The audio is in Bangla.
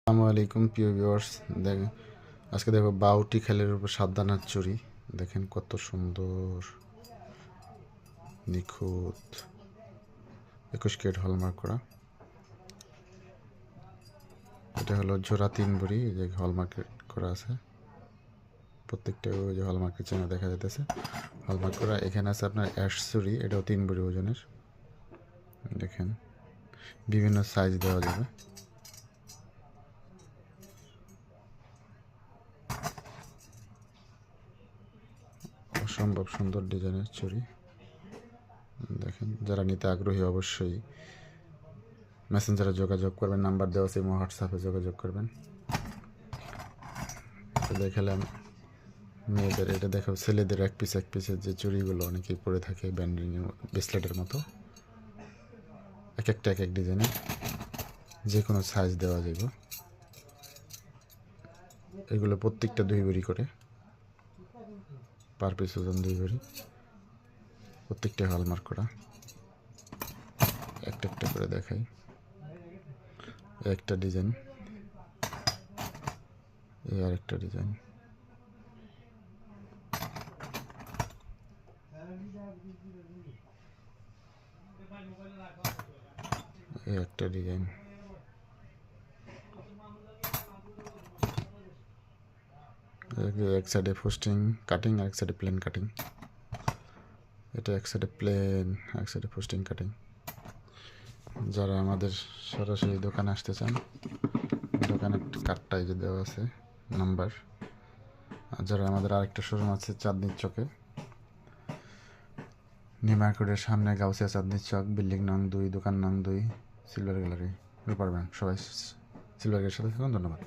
আসসালামু আলাইকুম প্রিয় ভিউয়ার্স। দেখ আজকে দেখো বাউটি খেলের উপর সাবধানার চুরি। দেখেন কত সুন্দর নিখুঁত 21 ক্যারেট হলমার্ক করা। এটা হলো জোড়া 3 ভরি, যে হলমার্ক করা আছে প্রত্যেকটা, ওই যে হলমার্কের চেনা দেখা যাইতেছে হলমার্ক করা। এখানে আছে আপনার অ্যাশ চুরি, এটাও 3 ভরি ওজনের। দেখেন বিভিন্ন সাইজ দেওয়া যাবে। অসম্ভব সুন্দর ডিজাইনের চুরি। দেখেন যারা নিতে আগ্রহী অবশ্যই মেসেঞ্জারে যোগাযোগ করবেন, নাম্বার দেওয়া আছে, হোয়াটসঅ্যাপে যোগাযোগ করবেন। দেখালাম মেয়েদের, এটা দেখো ছেলেদের এক পিসের যে চুড়িগুলো অনেকেই পরে থাকে ব্যান্ডিংয়ের ব্রেসলেটের মতো, এক একটা এক এক ডিজাইনের, যে কোনো সাইজ দেওয়া যাবে। এগুলো প্রত্যেকটা 2 ভরি করে, পার পিস ওজন 2 ভরি, প্রত্যেকটা হলমার্ক করা। একটা একটা করে দেখাই। একটা ডিজাইন, এই আর একটা ডিজাইন, এই একটা ডিজাইন, এক সাইডে ফোস্টিং কাটিং আর এক সাইডে প্লেন কাটিং। এটা এক সাইডে প্লেন, এক সাইডে ফোস্টিং কাটিং। যারা আমাদের সরাসরি দোকানে আসতে চান, দোকানের কার্ডটা এই যে দেওয়া আছে নাম্বার। আর যারা আমাদের আরেকটা শোরুম আছে চাঁদনির চকে, নিউ মার্কেটের সামনে, গাউসিয়া চাঁদনির চক, বিল্ডিং নং 2, দোকান নং 2, সিলভার গ্যালারি, পারবেন সবাই। সিলভার গ্যালারির সাথে থাকুন। ধন্যবাদ।